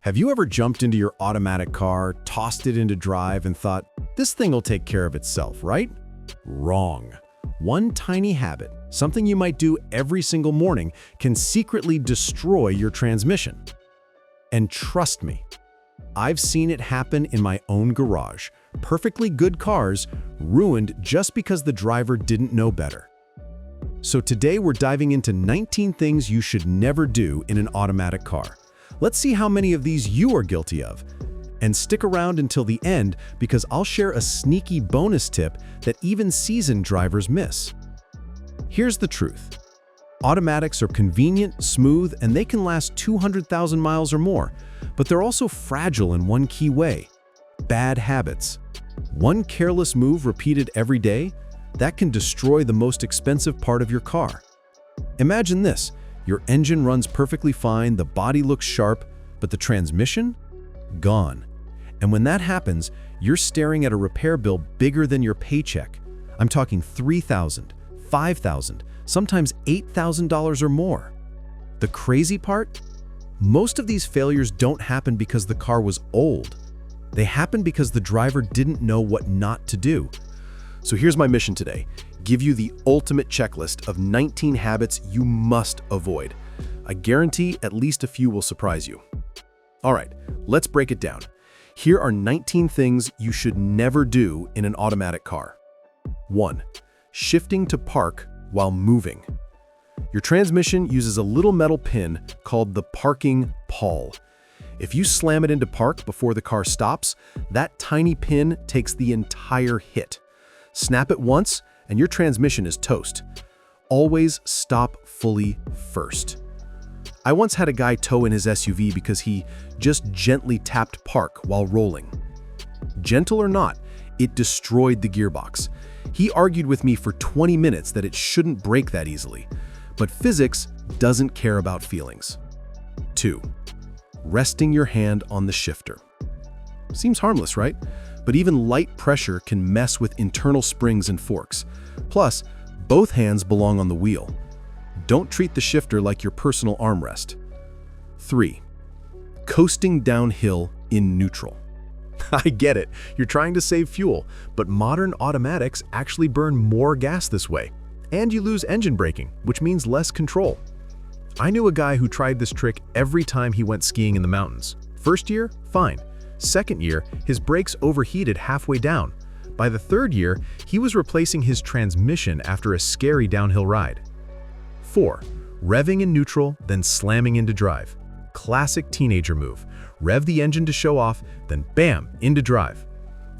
Have you ever jumped into your automatic car, tossed it into drive, and thought, this thing will take care of itself, right? Wrong. One tiny habit, something you might do every single morning, can secretly destroy your transmission. And trust me, I've seen it happen in my own garage. Perfectly good cars ruined just because the driver didn't know better. So today we're diving into 19 things you should never do in an automatic car. Let's see how many of these you are guilty of. And stick around until the end because I'll share a sneaky bonus tip that even seasoned drivers miss. Here's the truth. Automatics are convenient, smooth, and they can last 200,000 miles or more, but they're also fragile in one key way: bad habits. One careless move repeated every day, that can destroy the most expensive part of your car. Imagine this. Your engine runs perfectly fine, the body looks sharp, but the transmission? Gone. And when that happens, you're staring at a repair bill bigger than your paycheck. I'm talking $3,000, $5,000, sometimes $8,000 or more. The crazy part? Most of these failures don't happen because the car was old. They happen because the driver didn't know what not to do. So here's my mission today. Give you the ultimate checklist of 19 habits you must avoid. I guarantee at least a few will surprise you. All right, let's break it down. Here are 19 things you should never do in an automatic car. 1. Shifting to park while moving. Your transmission uses a little metal pin called the parking pawl. If you slam it into park before the car stops, that tiny pin takes the entire hit. Snap it once, and your transmission is toast. Always stop fully first. I once had a guy tow in his SUV because he just gently tapped park while rolling. Gentle or not, it destroyed the gearbox. He argued with me for 20 minutes that it shouldn't break that easily, but physics doesn't care about feelings. 2. Resting your hand on the shifter. Seems harmless, right? But even light pressure can mess with internal springs and forks. Plus, both hands belong on the wheel. Don't treat the shifter like your personal armrest. 3. Coasting downhill in neutral. I get it, you're trying to save fuel, but modern automatics actually burn more gas this way. And you lose engine braking, which means less control. I knew a guy who tried this trick every time he went skiing in the mountains. First year, fine. Second year, his brakes overheated halfway down. By the third year, he was replacing his transmission after a scary downhill ride. 4. Revving in neutral, then slamming into drive. Classic teenager move. Rev the engine to show off, then bam, into drive.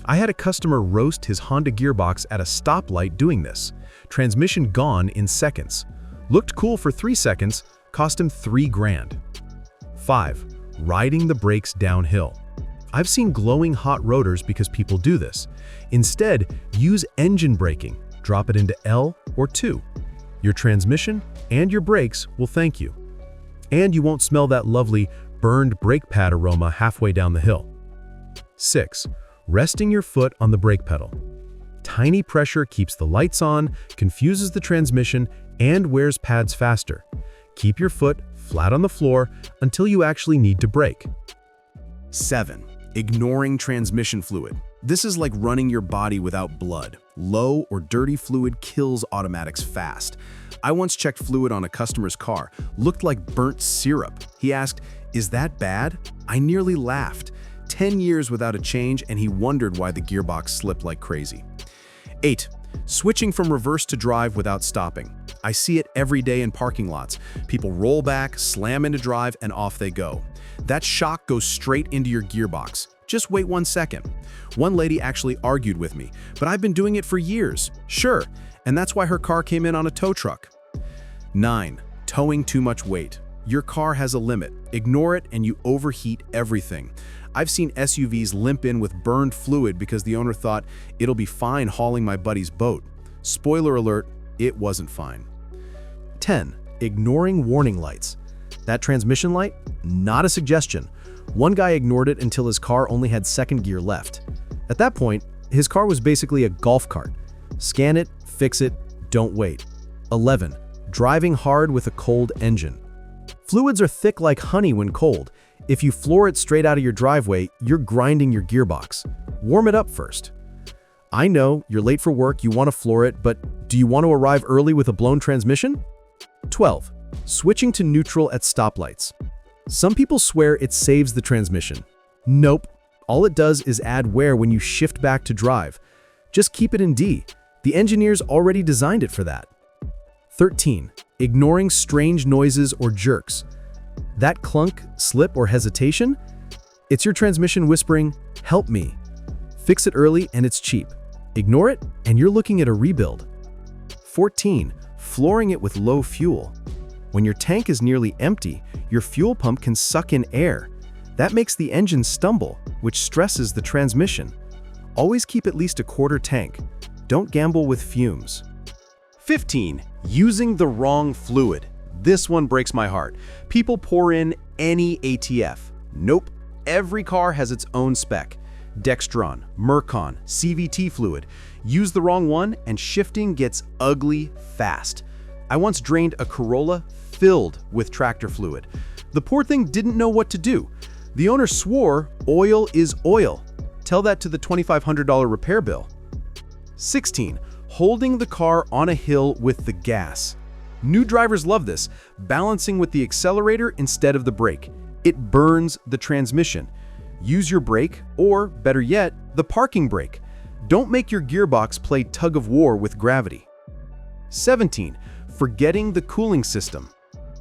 I had a customer roast his Honda gearbox at a stoplight doing this. Transmission gone in seconds. Looked cool for 3 seconds, cost him $3,000. 5. Riding the brakes downhill. I've seen glowing hot rotors because people do this. Instead, use engine braking. Drop it into L or 2. Your transmission and your brakes will thank you. And you won't smell that lovely burned brake pad aroma halfway down the hill. 6. Resting your foot on the brake pedal. Tiny pressure keeps the lights on, confuses the transmission, and wears pads faster. Keep your foot flat on the floor until you actually need to brake. 7. Ignoring transmission fluid. This is like running your body without blood. Low or dirty fluid kills automatics fast. I once checked fluid on a customer's car. Looked like burnt syrup. He asked, "Is that bad?" I nearly laughed. 10 years without a change, and he wondered why the gearbox slipped like crazy. 8. Switching from reverse to drive without stopping. I see it every day in parking lots. People roll back, slam into drive, and off they go. That shock goes straight into your gearbox. Just wait 1 second. One lady actually argued with me, but I've been doing it for years. Sure, and that's why her car came in on a tow truck. 9. Towing too much weight. Your car has a limit. Ignore it and you overheat everything. I've seen SUVs limp in with burned fluid because the owner thought it'll be fine hauling my buddy's boat. Spoiler alert, it wasn't fine. 10. Ignoring warning lights. That transmission light? Not a suggestion. One guy ignored it until his car only had second gear left. At that point, his car was basically a golf cart. Scan it, fix it, don't wait. 11. Driving hard with a cold engine. Fluids are thick like honey when cold. If you floor it straight out of your driveway, you're grinding your gearbox. Warm it up first. I know you're late for work, you want to floor it, but do you want to arrive early with a blown transmission? 12. Switching to neutral at stoplights. Some people swear it saves the transmission. Nope. All it does is add wear when you shift back to drive. Just keep it in D. The engineers already designed it for that. 13. Ignoring strange noises or jerks. That clunk, slip, or hesitation? It's your transmission whispering, "Help me." Fix it early and it's cheap. Ignore it and you're looking at a rebuild. 14. Flooring it with low fuel. When your tank is nearly empty, your fuel pump can suck in air. That makes the engine stumble, which stresses the transmission. Always keep at least a quarter tank. Don't gamble with fumes. 15. Using the wrong fluid. This one breaks my heart. People pour in any ATF. Nope. Every car has its own spec. Dextron, Mercon, CVT fluid. Use the wrong one and shifting gets ugly fast. I once drained a Corolla filled with tractor fluid. The poor thing didn't know what to do. The owner swore oil is oil. Tell that to the $2,500 repair bill. 16. Holding the car on a hill with the gas. New drivers love this, balancing with the accelerator instead of the brake. It burns the transmission. Use your brake, or better yet, the parking brake. Don't make your gearbox play tug of war with gravity. 17. Forgetting the cooling system.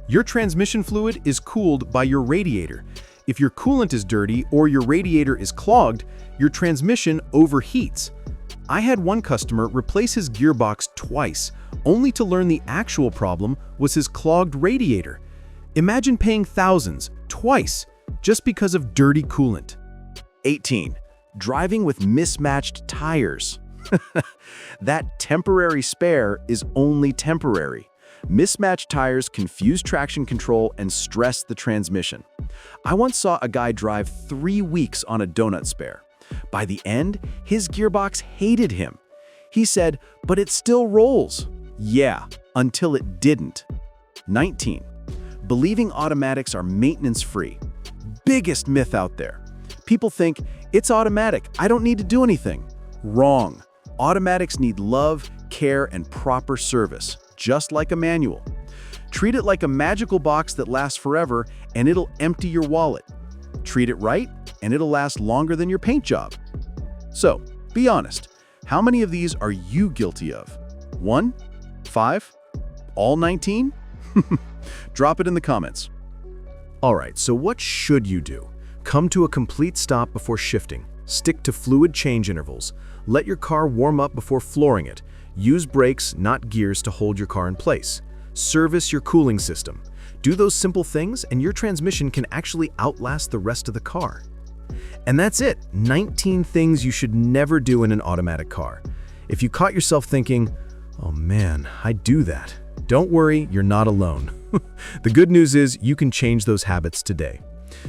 Your transmission fluid is cooled by your radiator. If your coolant is dirty or your radiator is clogged, your transmission overheats. I had one customer replace his gearbox twice, only to learn the actual problem was his clogged radiator. Imagine paying thousands, twice, just because of dirty coolant. 18. Driving with mismatched tires. That temporary spare is only temporary. Mismatched tires confuse traction control and stress the transmission. I once saw a guy drive 3 weeks on a donut spare. By the end, his gearbox hated him. He said, "But it still rolls." Yeah, until it didn't. 19. Believing automatics are maintenance-free. Biggest myth out there. People think, it's automatic, I don't need to do anything. Wrong. Automatics need love, care, and proper service, just like a manual. Treat it like a magical box that lasts forever and it'll empty your wallet. Treat it right and it'll last longer than your paint job. So, be honest. How many of these are you guilty of? 1? 5? All 19? Drop it in the comments. Alright, so what should you do? Come to a complete stop before shifting. Stick to fluid change intervals. Let your car warm up before flooring it. Use brakes, not gears, to hold your car in place. Service your cooling system. Do those simple things and your transmission can actually outlast the rest of the car. And that's it, 19 things you should never do in an automatic car. If you caught yourself thinking, "Oh man, I do that," don't worry, you're not alone. The good news is you can change those habits today.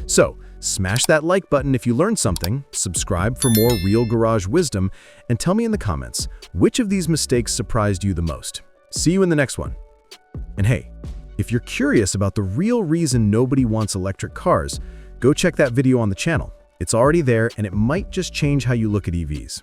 So, smash that like button if you learned something, subscribe for more real garage wisdom, and tell me in the comments, which of these mistakes surprised you the most? See you in the next one. And hey, if you're curious about the real reason nobody wants electric cars, go check that video on the channel. It's already there and it might just change how you look at EVs.